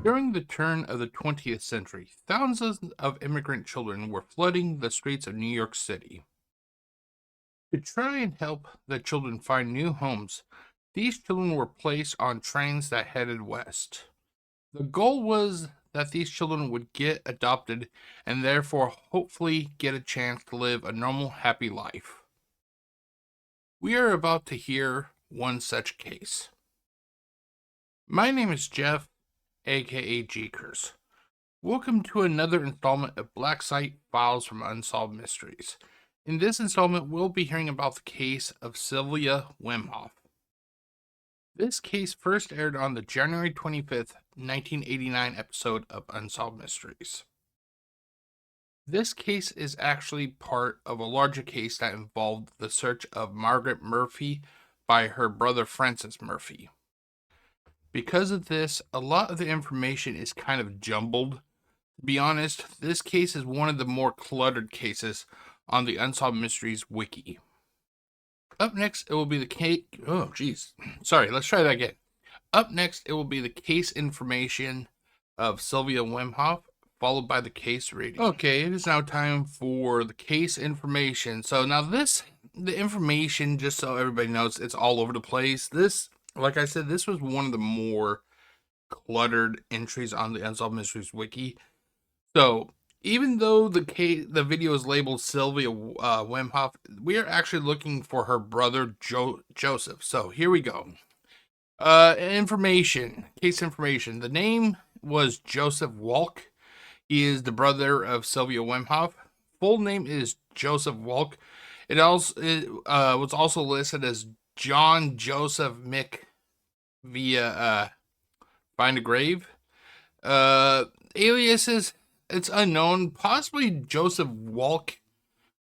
During the turn of the 20th century, thousands of immigrant children were flooding the streets of New York City. To try and help the children find new homes, these children were placed on trains that headed west. The goal was that these children would get adopted and therefore hopefully get a chance to live a normal, happy life. We are about to hear one such case. My name is Jeff, aka GCurse. Welcome to another installment of Black Site Files from Unsolved Mysteries. In this installment, we'll be hearing about the case of Sylvia Wemhoff. This case first aired on the January 25th, 1989 episode of Unsolved Mysteries. This case is actually part of a larger case that involved the search of Margaret Murphy by her brother Francis Murphy. Because of this, a lot of the information is kind of jumbled. To be honest, this case is one of the more cluttered cases on the Unsolved Mysteries Wiki. Up next, it will be the case... Oh, jeez. Sorry, let's try that again. Up next, it will be the case information of Sylvia Wemhoff, followed by the case reading. Okay, it is now time for the case information. So now the information, just so everybody knows, it's all over the place. Like I said, this was one of the more cluttered entries on the Unsolved Mysteries Wiki. So, even though the video is labeled Sylvia Wemhoff, we are actually looking for her brother Joseph. So, here we go. Case information. The name was Joseph Walk. He is the brother of Sylvia Wemhoff. Full name is Joseph Walk. It was also listed as John Joseph Mick via Find a Grave. Aliases, it's unknown. Possibly Joseph Walk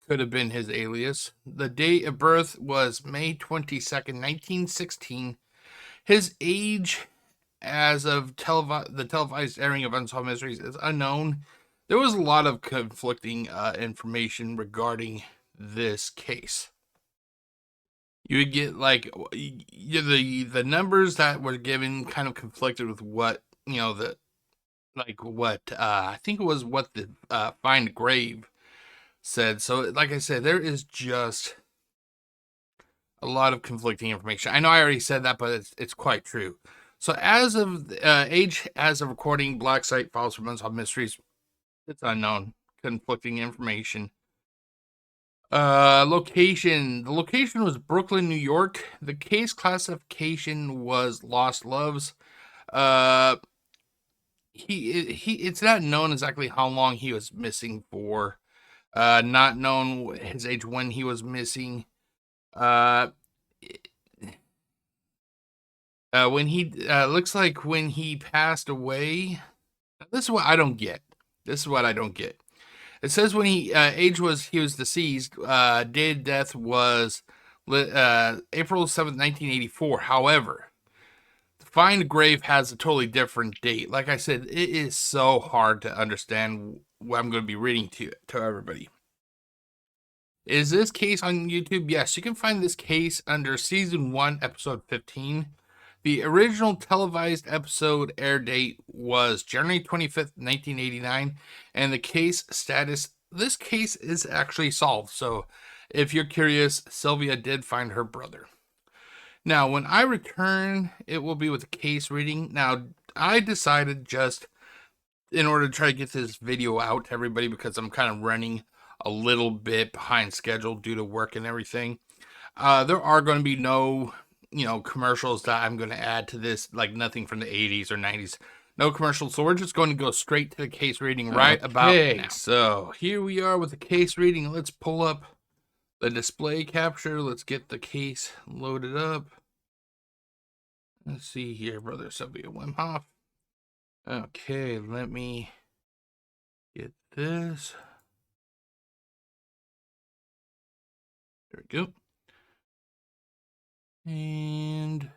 could have been his alias. The date of birth was May 22nd, 1916. His age as of the televised airing of Unsolved Mysteries is unknown. There was a lot of conflicting information regarding this case. You would get like the numbers that were given kind of conflicted with what I think it was what the Find a Grave said. So like I said, there is just a lot of conflicting information. I know I already said that, but it's quite true. So as of age, as of recording, Black Site Files from Unsolved Mysteries, it's unknown. Conflicting information. Location. The location was Brooklyn, New York. The case classification was Lost Loves. It's not known exactly how long he was missing for. Not known his age when he was missing. When he looks like when he passed away. This is what I don't get. It says when he he was deceased. Date of death was April 7th, 1984. However, Find a Grave has a totally different date. Like I said, it is so hard to understand what I'm going to be reading to everybody. Is this case on YouTube? Yes, you can find this case under Season 1, Episode 15. The original televised episode air date was January 25th, 1989, and the case status, this case is actually solved. So if you're curious, Sylvia did find her brother. Now, when I return, it will be with a case reading. Now, I decided just in order to try to get this video out to everybody, because I'm kind of running a little bit behind schedule due to work and everything. There are going to be no commercials that I'm going to add to this, like nothing from the 80s or 90s. No commercials. So we're just going to go straight to the case reading right about now. So here we are with the case reading. Let's pull up the display capture. Let's get the case loaded up. Let's see here, brother Sylvia Wemhoff. Okay, let me get this. There we go. And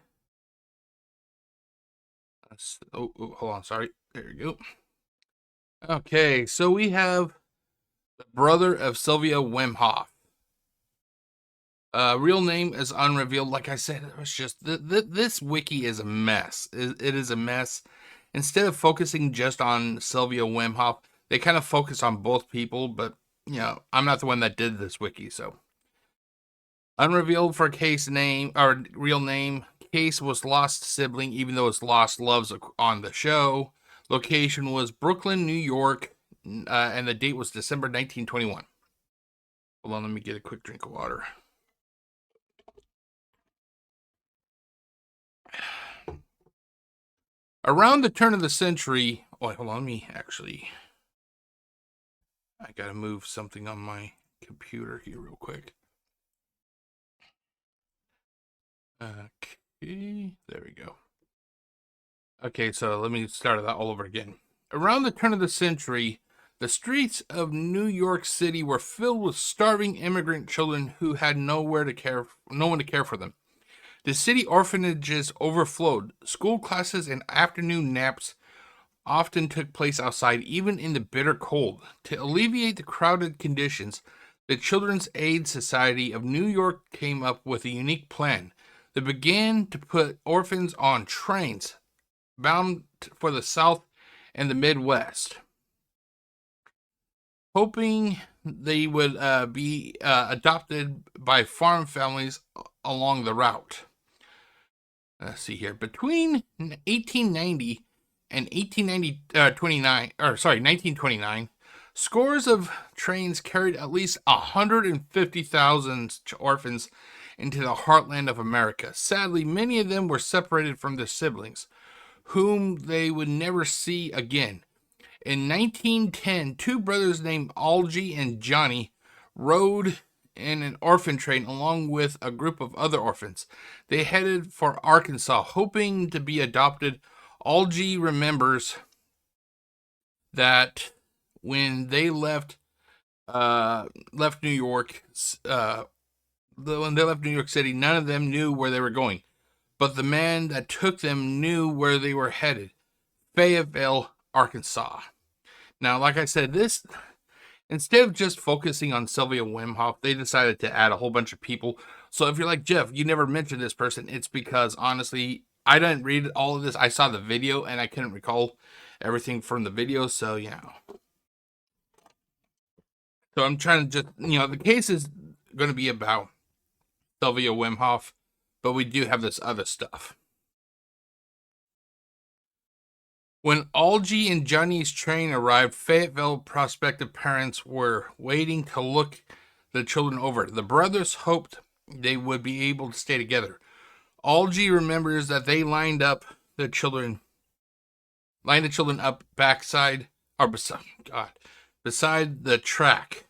hold on, sorry. There we go. Okay, so we have the brother of Sylvia Wemhoff. Real name is unrevealed. Like I said, it was just this wiki is a mess. It is a mess. Instead of focusing just on Sylvia Wemhoff, they kind of focus on both people, but I'm not the one that did this wiki, so. Unrevealed for case name or real name. Case was lost sibling, even though it's lost loves on the show. Location was Brooklyn, New York, and the date was December 1921. Hold on, let me get a quick drink of water. Around the turn of the century, hold on, let me actually. I gotta move something on my computer here real quick. Okay, there we go. Okay, so let me start that all over again. Around the turn of the century, the streets of New York City were filled with starving immigrant children who had no one to care for them. The city orphanages overflowed. School classes and afternoon naps often took place outside, even in the bitter cold. To alleviate the crowded conditions, the Children's Aid Society of New York came up with a unique plan. They began to put orphans on trains bound for the South and the Midwest, hoping they would be adopted by farm families along the route. Let's see here. Between 1890 and 1929, scores of trains carried at least 150,000 orphans into the heartland of America. Sadly, many of them were separated from their siblings, whom they would never see again. In 1910, two brothers named Algie and Johnny rode in an orphan train along with a group of other orphans. They headed for Arkansas, hoping to be adopted. Algie remembers that when they left New York, when they left New York City, none of them knew where they were going. But the man that took them knew where they were headed. Fayetteville, Arkansas. Now, like I said, instead of just focusing on Sylvia Wemhoff, they decided to add a whole bunch of people. So if you're like, Jeff, you never mentioned this person, it's because, honestly, I didn't read all of this. I saw the video, and I couldn't recall everything from the video, so, So I'm trying to just, the case is going to be about Sylvia Wemhoff, but we do have this other stuff. When Algie and Johnny's train arrived, Fayetteville prospective parents were waiting to look the children over. The brothers hoped they would be able to stay together. Algie remembers that they lined the children up beside the track.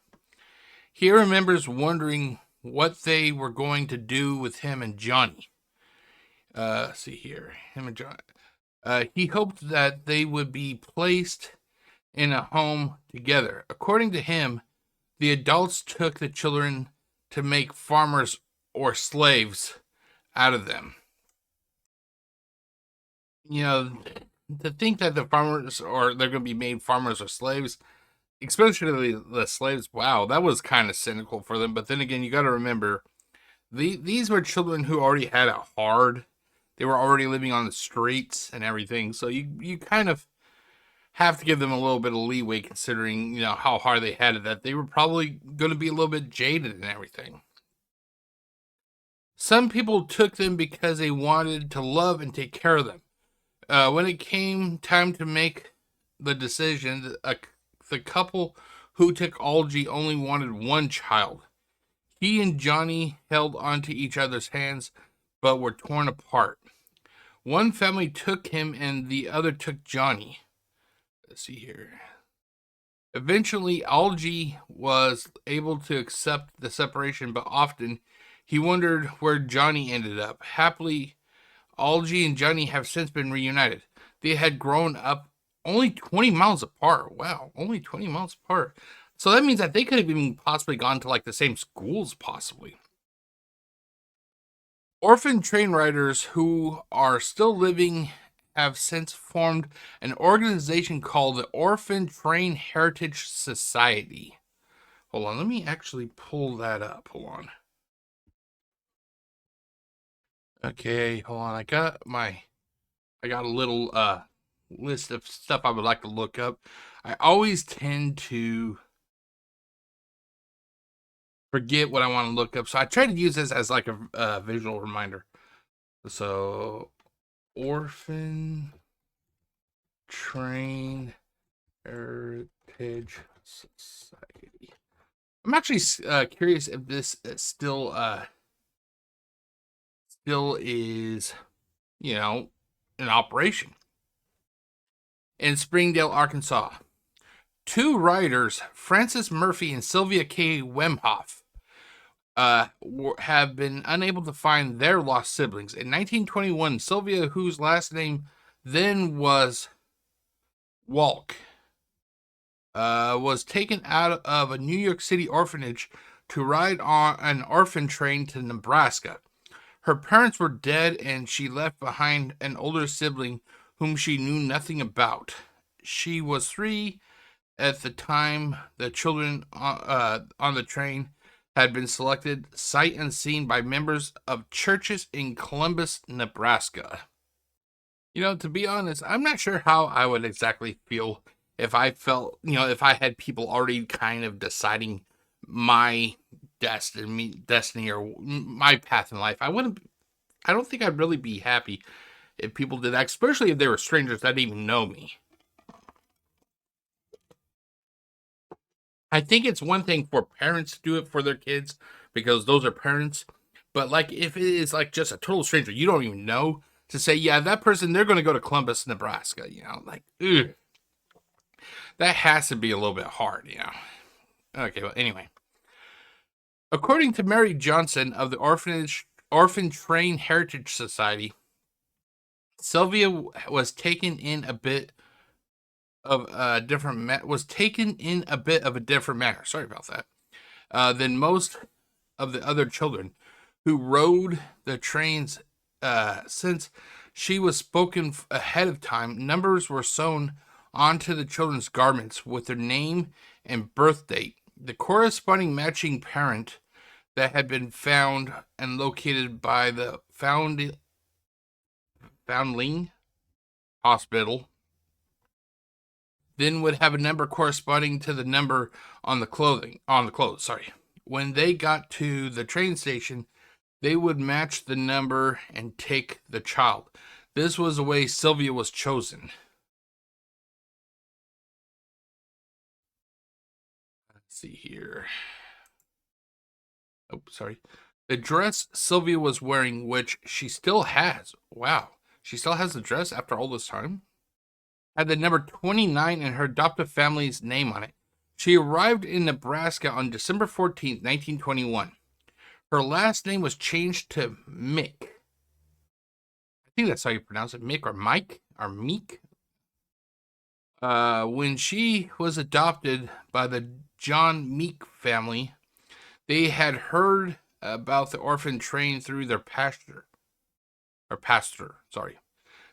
He remembers wondering what they were going to do with him and Johnny. See here, him and Johnny. He hoped that they would be placed in a home together. According to him, the adults took the children to make farmers or slaves out of them. To think that the farmers they're going to be made farmers or slaves, especially the slaves, wow, that was kind of cynical for them. But then again, you got to remember, these were children who already had it hard. They were already living on the streets and everything. So you kind of have to give them a little bit of leeway, considering, how hard they had it, that they were probably going to be a little bit jaded and everything. Some people took them because they wanted to love and take care of them. When it came time to make the decision, the couple who took Algie only wanted one child. He and Johnny held onto each other's hands, but were torn apart. One family took him and the other took Johnny. Let's see here. Eventually, Algie was able to accept the separation, but often he wondered where Johnny ended up. Happily, Algie and Johnny have since been reunited. They had grown up only 20 miles apart. Wow, only 20 miles apart. So that means that they could have even possibly gone to like the same schools, possibly. Orphan train riders who are still living have since formed an organization called the Orphan Train Heritage Society. Hold on, let me actually pull that up. Hold on. Okay, hold on. I got a little list of stuff I would like to look up, I always tend to forget what I want to look up. So I try to use this as like a visual reminder. So, Orphan Train Heritage Society. I'm actually curious if this still is, you know, in operation. In Springdale, Arkansas, two writers, Frances Murphy and Sylvia Wemhoff, have been unable to find their lost siblings. In 1921, Sylvia, whose last name then was Walk, was taken out of a New York City orphanage to ride on an orphan train to Nebraska. Her parents were dead, and she left behind an older sibling whom she knew nothing about. She was 3 at the time the children on the train had been selected sight unseen by members of churches in Columbus, Nebraska. You know, to be honest, I'm not sure how I would exactly feel if I felt, if I had people already kind of deciding my destiny or my path in life. I don't think I'd really be happy if people did that, especially if they were strangers that didn't even know me. I think it's one thing for parents to do it for their kids because those are parents. But like if it is like just a total stranger you don't even know, to say, yeah, that person, they're going to go to Columbus, Nebraska, like, ugh. That has to be a little bit hard, Okay, well, anyway. According to Mary Johnson of the Orphan Train Heritage Society, Sylvia was taken in a bit of a different manner. Sorry about that. Than most of the other children who rode the trains. Since she was spoken ahead of time, numbers were sewn onto the children's garments with their name and birth date. The corresponding matching parent that had been found and located by the Foundling Hospital then would have a number corresponding to the number on the clothes. Sorry. When they got to the train station, they would match the number and take the child. This was the way Sylvia was chosen. Let's see here. Oh, sorry. The dress Sylvia was wearing, which she still has. Wow. She still has the dress after all this time? Had the number 29 and her adoptive family's name on it. She arrived in Nebraska on December 14th, 1921. Her last name was changed to Mick. I think that's how you pronounce it, Mick or Mike or Meek. When she was adopted by the John Meek family, they had heard about the orphan train through their pastor.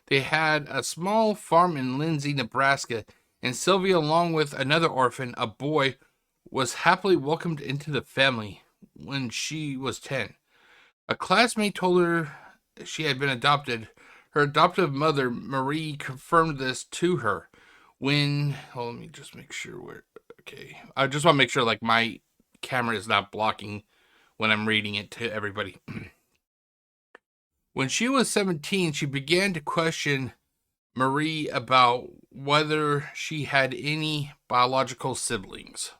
They had a small farm in Lindsay, Nebraska, and Sylvia, along with another orphan, a boy, was happily welcomed into the family when she was 10. A classmate told her she had been adopted. Her adoptive mother, Marie, confirmed this to her when... let me just make sure where... Okay. I just want to make sure, like, my camera is not blocking when I'm reading it to everybody. When she was 17, she began to question Marie about whether she had any biological siblings.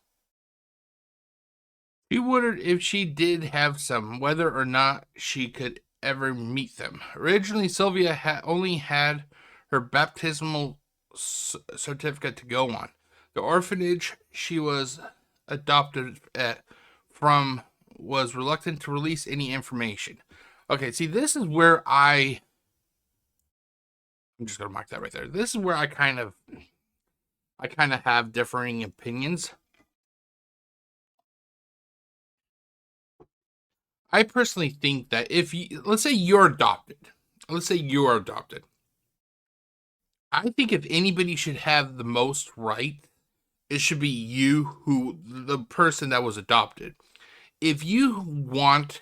She wondered if she did have some, whether or not she could ever meet them. Originally, Sylvia only had her baptismal certificate to go on. The orphanage she was adopted from was reluctant to release any information. Okay, see, this is where I'm just going to mark that right there. This is where I kind of have differing opinions. I personally think that let's say you're adopted. I think if anybody should have the most right, it should be you, the person that was adopted. If you want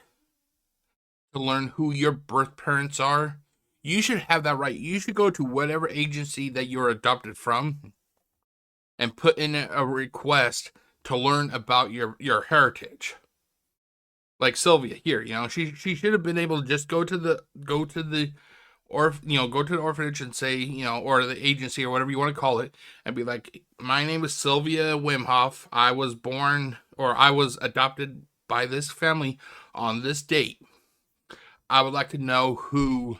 to learn who your birth parents are, You should have that right. You should go to whatever agency that you're adopted from and put in a request to learn about your heritage. Like Sylvia here, she should have been able to just go to the or go to the orphanage and say, or the agency or whatever you want to call it, and be like, my name is Sylvia Wemhoff. I was born, or I was adopted by this family on this date. I would like to know who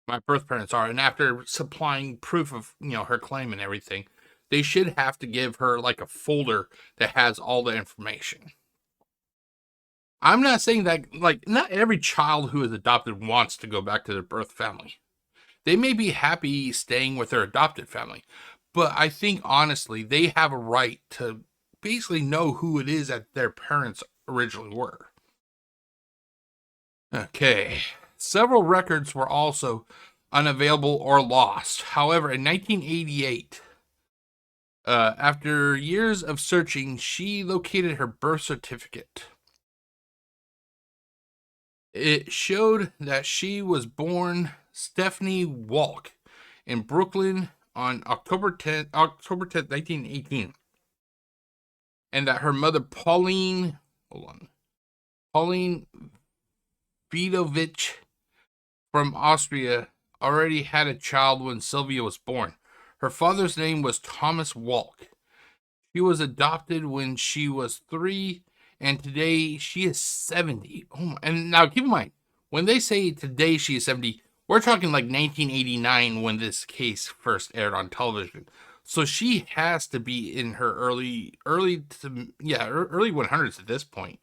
my birth parents are. And after supplying proof of, her claim and everything, they should have to give her like a folder that has all the information. I'm not saying that, like, not every child who is adopted wants to go back to their birth family. They may be happy staying with their adopted family, but I think honestly, they have a right to basically know who it is that their parents originally were. Okay. Several records were also unavailable or lost. However, in 1988, after years of searching, she located her birth certificate. It showed that she was born Stephanie Walk in Brooklyn on October 10th, 1918. And that her mother, Pauline Vidovich from Austria, already had a child when Sylvia was born. Her father's name was Thomas Walk. She was adopted when she was 3, and today she is 70. And now keep in mind, when they say today she is 70, we're talking like 1989 when this case first aired on television. So she has to be in her early 100s at this point,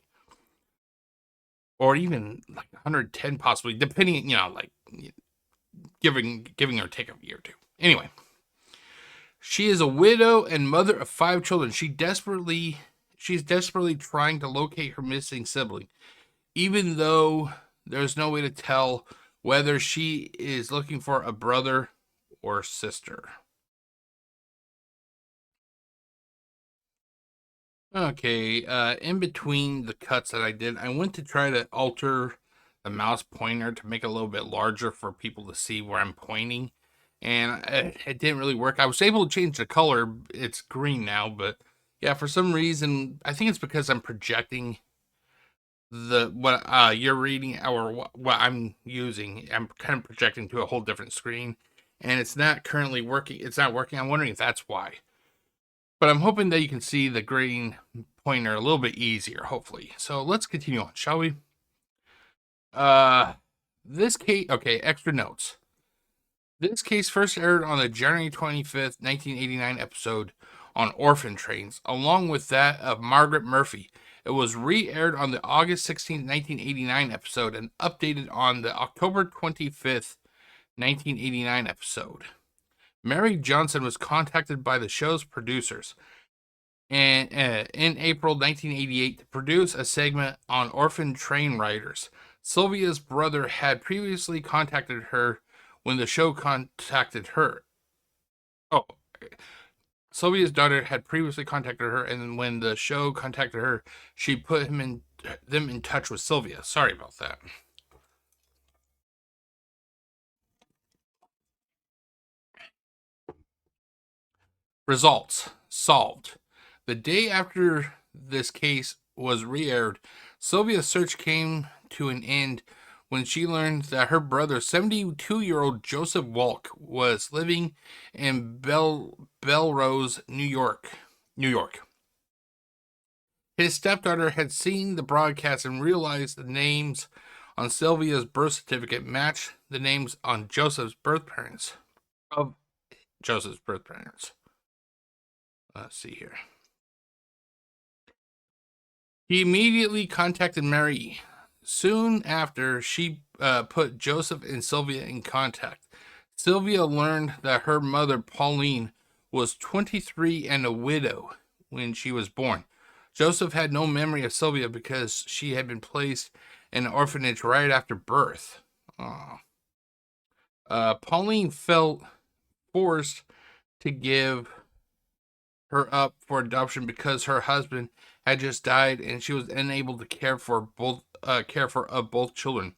or even like 110 possibly, depending, like giving or take a year or two. Anyway, she is a widow and mother of 5 children. She's desperately trying to locate her missing sibling, even though there's no way to tell whether she is looking for a brother or sister. Okay, in between the cuts that I did, I went to try to alter the mouse pointer to make it a little bit larger for people to see where I'm pointing, and it didn't really work. I was able to change the color. It's green now, but yeah, for some reason, I think it's because I'm projecting what you're reading or what I'm using. I'm kind of projecting to a whole different screen, and it's not currently working. It's not working. I'm wondering if that's why. But I'm hoping that you can see the green pointer a little bit easier, hopefully. So let's continue on, shall we? This case, okay, extra notes. This case first aired on the January 25th, 1989 episode on Orphan Trains, along with that of Margaret Murphy. It was re-aired on the August 16th, 1989 episode and updated on the October 25th, 1989 episode. Mary Johnson was contacted by the show's producers and in April 1988 to produce a segment on orphan train riders. Sylvia's brother had previously contacted her when the show contacted her. Oh, Sylvia's daughter had previously contacted her, and when the show contacted her, she put them in touch with Sylvia. Sorry about that. Results solved. The day after this case was re-aired, Sylvia's search came to an end when she learned that her brother, 72-year-old Joseph Walk, was living in Belrose, New York. His stepdaughter had seen the broadcast and realized the names on Sylvia's birth certificate matched the names on Joseph's birth parents. Let's see here. He immediately contacted Mary. Soon after, she put Joseph and Sylvia in contact. Sylvia learned that her mother, Pauline, was 23 and a widow when she was born. Joseph had no memory of Sylvia because she had been placed in an orphanage right after birth. Pauline felt forced to give her up for adoption because her husband had just died and she was unable to care for both children.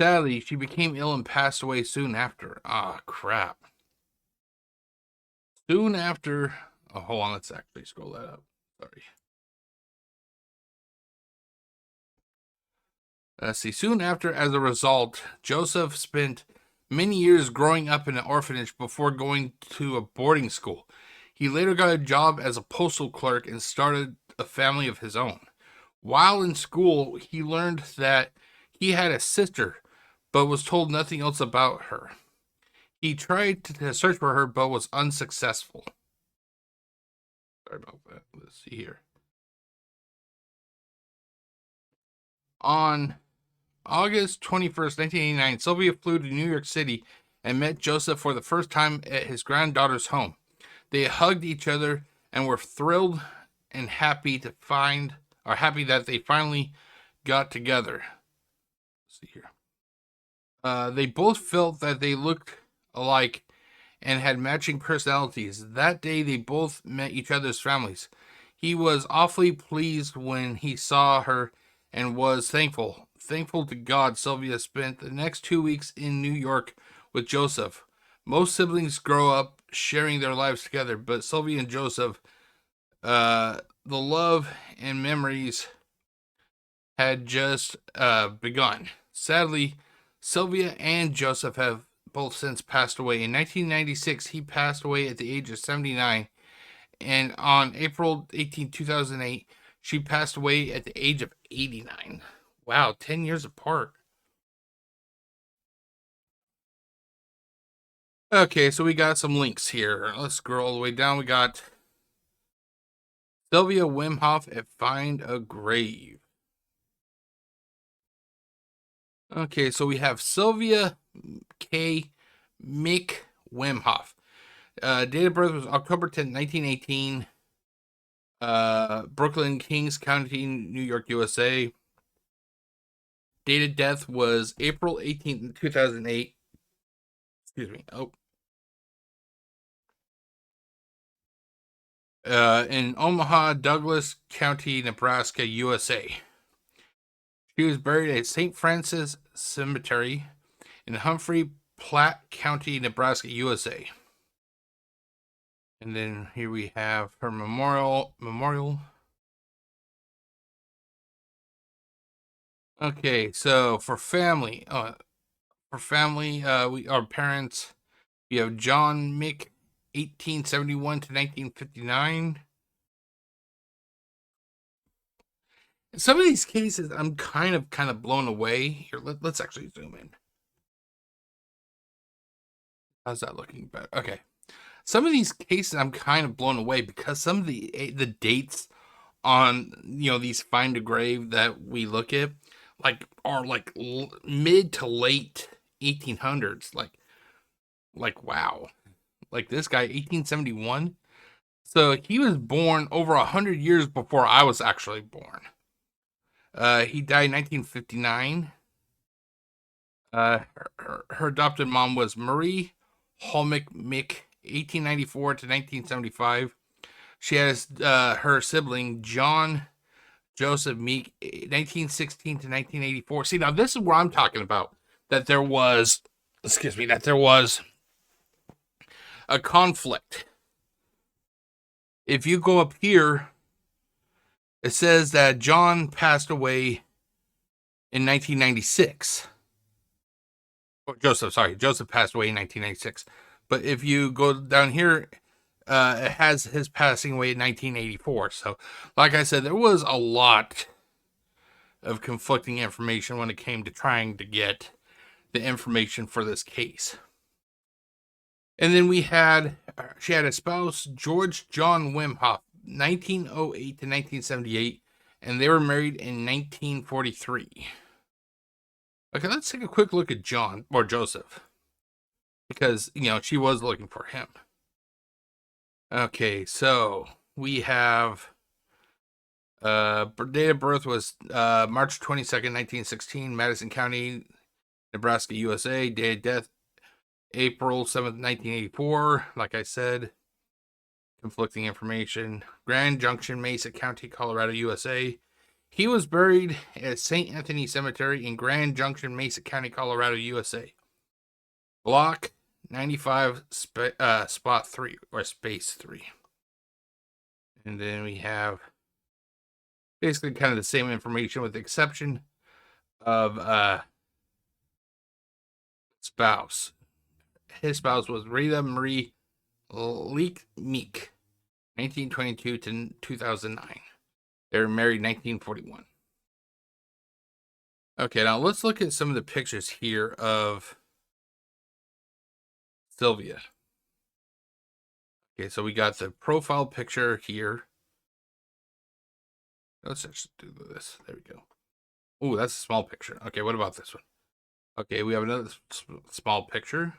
Sadly, she became ill and passed away soon after. Ah, crap. Soon after. Oh, hold on. Let's actually scroll that up. Sorry. Let's see. Soon after, as a result, Joseph spent many years growing up in an orphanage before going to a boarding school. He later got a job as a postal clerk and started a family of his own. While in school, he learned that he had a sister, but was told nothing else about her. He tried to search for her, but was unsuccessful. Sorry about that. Let's see here. On August 21st, 1989, Sylvia flew to New York City and met Joseph for the first time at his granddaughter's home. They hugged each other and were thrilled and happy that they finally got together. Let's see here. They both felt that they looked alike and had matching personalities. That day, they both met each other's families. He was awfully pleased when he saw her and was thankful. Thankful to God, Sylvia spent the next 2 weeks in New York with Joseph. Most siblings grow up sharing their lives together, but Sylvia and Joseph, the love and memories had just begun. Sadly, Sylvia and Joseph have both since passed away. In 1996, he passed away at the age of 79, and on April 18, 2008, she passed away at the age of 89. Wow, 10 years apart. Okay, so we got some links here. Let's scroll all the way down. We got Sylvia Wemhoff at Find a Grave. Okay, so we have Sylvia K. Mick Wemhoff. Date of birth was October 10th, 1918. Brooklyn, Kings County, New York, USA. Date of death was April 18th, 2008. Excuse me. In Omaha, Douglas County, Nebraska, USA. She was buried at St. Francis Cemetery in Humphrey, Platte County, Nebraska, USA. And then here we have her memorial. Okay, so for family, our parents, we have John Mick, 1871 to 1959. Some of these cases, I'm kind of blown away. Here, let's actually zoom in. How's that looking better? Okay. Some of these cases, I'm kind of blown away because some of the dates on these find a grave that we look at are mid to late 1800s. Like wow. Like this guy, 1871. So he was born over 100 years before I was actually born. He died in 1959. Her adopted mom was Marie Holmick Mick, 1894 to 1975. She has her sibling John Joseph Meek, 1916 to 1984. See, now this is where I'm talking about that there was a conflict. If you go up here, it says that John passed away in 1996. Joseph passed away in 1996. But if you go down here, it has his passing away in 1984. So, like I said, there was a lot of conflicting information when it came to trying to get the information for this case. And then she had a spouse, George John Wemhoff, 1908 to 1978, and they were married in 1943. Okay, let's take a quick look at John or Joseph, because she was looking for him. Okay, so we have date of birth was March 22nd, 1916, Madison County, Nebraska, USA. Date of death April 7th, 1984. Like I said, conflicting information. Grand Junction, Mesa County, Colorado, USA. He was buried at St. Anthony Cemetery in Grand Junction, Mesa County, Colorado, USA. Block 95, spot 3, or space 3. And then we have basically kind of the same information with the exception of spouse. His spouse was Rita Marie Leek Meek, 1922 to 2009. They were married 1941. Okay, now let's look at some of the pictures here of Sylvia. Okay, so we got the profile picture here. Let's just do this. There we go. Oh, that's a small picture. Okay, what about this one? Okay, we have another small picture.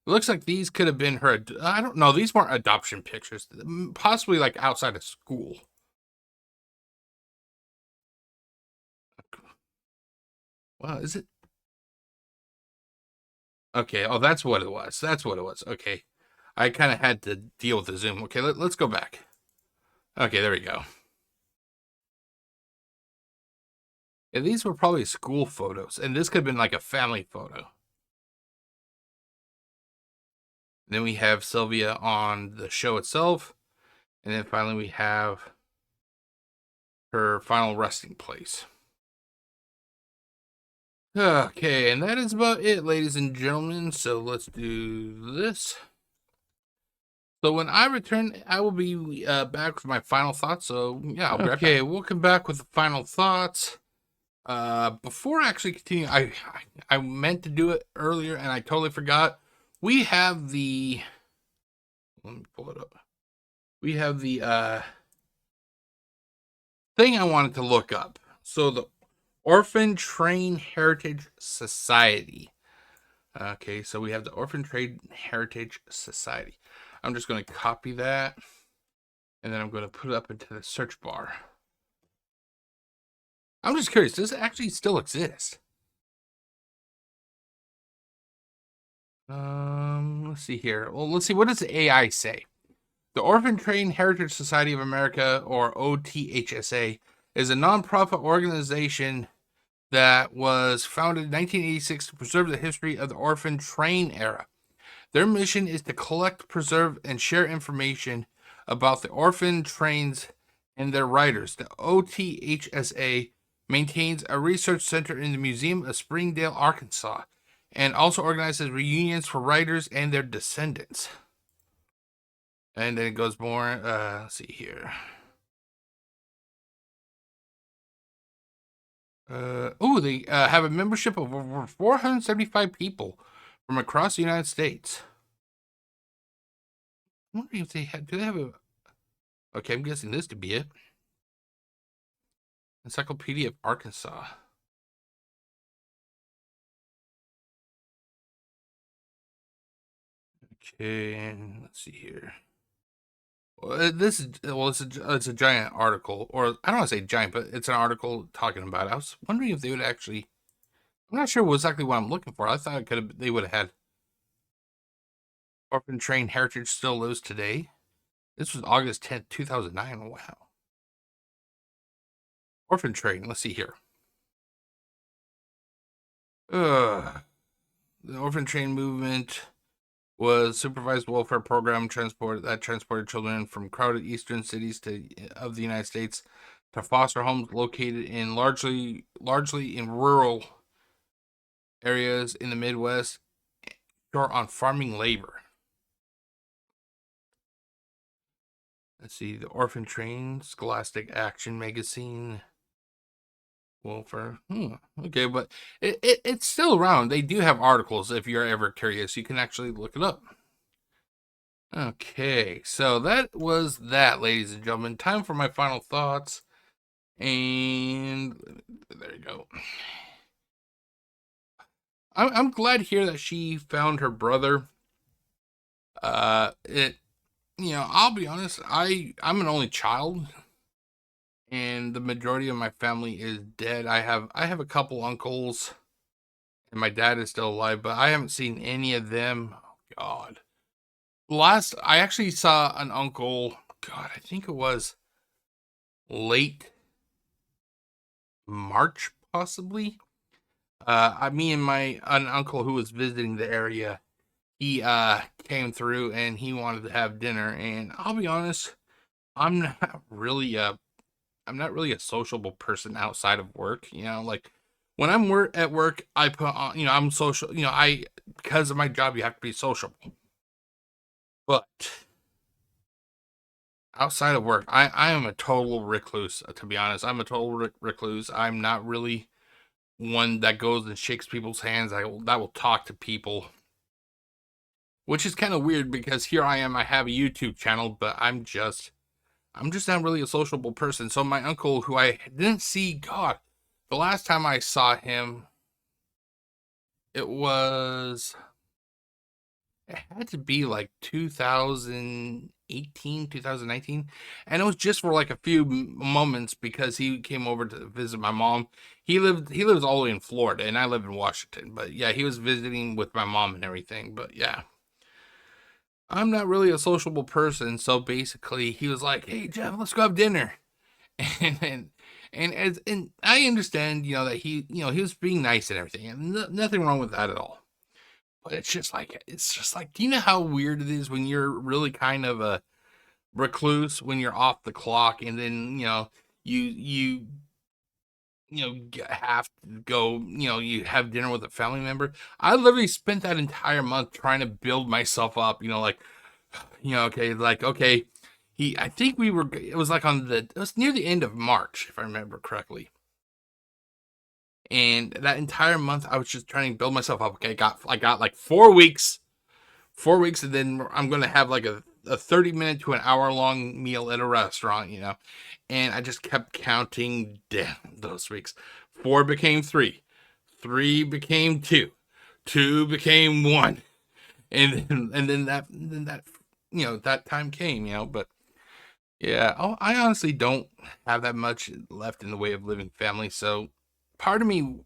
It looks like these could have been her. I don't know. These weren't adoption pictures. Possibly like outside of school. Well, is it? Okay. Oh, that's what it was. That's what it was. Okay. I kind of had to deal with the zoom. Okay, let's go back. Okay, there we go. Yeah, these were probably school photos, and this could have been like a family photo. Then we have Sylvia on the show itself, and then finally we have her final resting place. Okay, and that is about it, ladies and gentlemen. So let's do this. So when I return, I will be back with my final thoughts. So yeah, I'll be right back. Welcome back with the final thoughts. Before I actually continue, I meant to do it earlier and I totally forgot. We have the. Let me pull it up. We have the thing I wanted to look up. So the Orphan Train Heritage Society. Okay, so we have the Orphan Train Heritage Society. I'm just going to copy that, and then I'm going to put it up into the search bar. I'm just curious, does it actually still exist? Let's see here. Well, let's see. What does the AI say? The Orphan Train Heritage Society of America, or OTHSA, is a nonprofit organization that was founded in 1986 to preserve the history of the orphan train era. Their mission is to collect, preserve, and share information about the orphan trains and their riders. The OTHSA maintains a research center in the Museum of Springdale, Arkansas, and also organizes reunions for riders and their descendants. And then it goes more, let's see here. They have a membership of over 475 people from across the United States. I'm wondering if they have, do they have a, okay, I'm guessing this could be it. Encyclopedia of Arkansas. Okay, and let's see here. Well, it's a giant article, or I don't want to say giant, but it's an article talking about it. I was wondering if they would actually. I'm not sure exactly what I'm looking for. I thought they would have had Orphan Train Heritage still lives today. This was August 10th, 2009. Wow. Orphan Train. Let's see here. The Orphan Train movement was supervised welfare program that transported children from crowded eastern cities of the United States to foster homes located in largely in rural areas in the Midwest, short on farming labor. Let's see, the Orphan Train, Scholastic Action Magazine, welfare. Okay, but it's still around. They do have articles if you're ever curious. You can actually look it up. Okay, so that was that, ladies and gentlemen. Time for my final thoughts. And there you go. I'm glad to hear that she found her brother. I'll be honest, I'm an only child, and the majority of my family is dead. I have a couple uncles, and my dad is still alive, but I haven't seen any of them. Oh, God. Last I actually saw an uncle, God, I think it was late March, possibly. Me and my an uncle who was visiting the area, he came through and he wanted to have dinner. And I'll be honest, I'm not really a I'm not really a sociable person outside of work. Like when at work, I put on, I'm social. I because of my job, you have to be sociable. But outside of work, I am a total recluse. To be honest, I'm a total recluse. I'm not really one that goes and shakes people's hands. That will talk to people, which is kind of weird because here I am. I have a YouTube channel, but I'm just not really a sociable person. So my uncle, who I didn't see, God, the last time I saw him, it was it had to be like 2018, 2019, and it was just for like a few moments because he came over to visit my mom. He lives all the way in Florida, and I live in Washington. But yeah, he was visiting with my mom and everything. But yeah, I'm not really a sociable person, so basically he was like, "Hey Jeff, let's go have dinner," and and I understand, that he was being nice and everything, and nothing wrong with that at all. But it's just like, do you know how weird it is when you're really kind of a recluse when you're off the clock, and then have to go, you have dinner with a family member. I literally spent that entire month trying to build myself up, okay, like, okay, I think it was like it was near the end of March, if I remember correctly. And that entire month, I was just trying to build myself up. Okay, I got like 4 weeks, and then I'm gonna have like a 30-minute to an hour long meal at a restaurant, And I just kept counting down those weeks. 4 became 3, 3 became 2, 2 became 1, and then that time came, But yeah, I honestly don't have that much left in the way of living family, so part of me,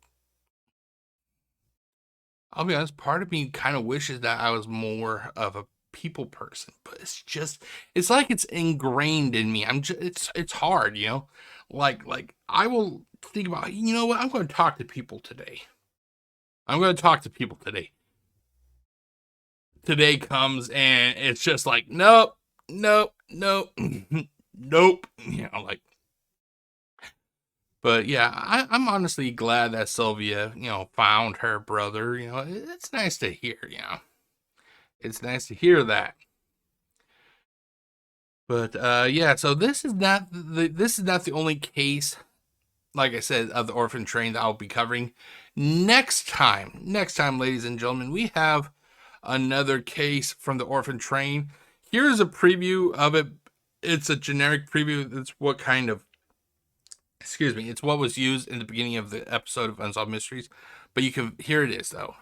I'll be honest, part of me kind of wishes that I was more of a people person, but it's like it's ingrained in me. It's hard, Like I will think about, what, I'm going to talk to people today. I'm going to talk to people today. Today comes and it's just like, nope, nope, nope, nope, like. But yeah, I'm honestly glad that Sylvia, found her brother. It's nice to hear. It's nice to hear that. But yeah, so this is not the only case, like I said, of the orphan train that I'll be covering. Next time, ladies and gentlemen, we have another case from the orphan train. Here's a preview of it. It's a generic preview. It's what was used in the beginning of the episode of Unsolved Mysteries. But here it is, though.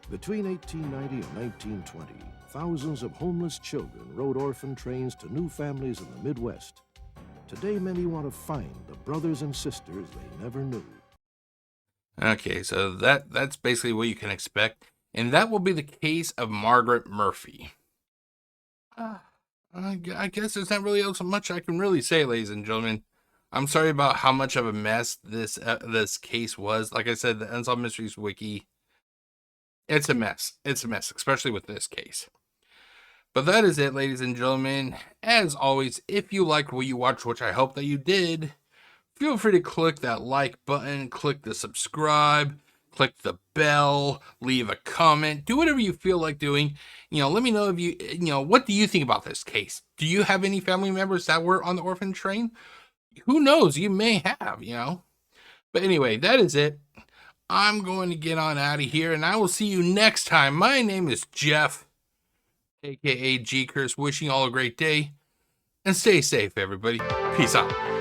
Between 1890 and 1920, thousands of homeless children rode orphan trains to new families in the Midwest. Today, many want to find the brothers and sisters they never knew. Okay, so that's basically what you can expect. And that will be the case of Margaret Murphy. I guess there's not really so much I can really say, ladies and gentlemen. I'm sorry about how much of a mess this case was. Like I said, the Unsolved Mysteries Wiki, it's a mess. It's a mess, especially with this case. But that is it, ladies and gentlemen. As always, if you liked what you watched, which I hope that you did, feel free to click that like button, click the subscribe, click the bell, leave a comment, do whatever you feel like doing. Let me know what do you think about this case? Do you have any family members that were on the orphan train? Who knows? You may have, But anyway, that is it. I'm going to get on out of here, and I will see you next time. My name is Jeff, aka GCurse, wishing you all a great day, and stay safe, everybody. Peace out.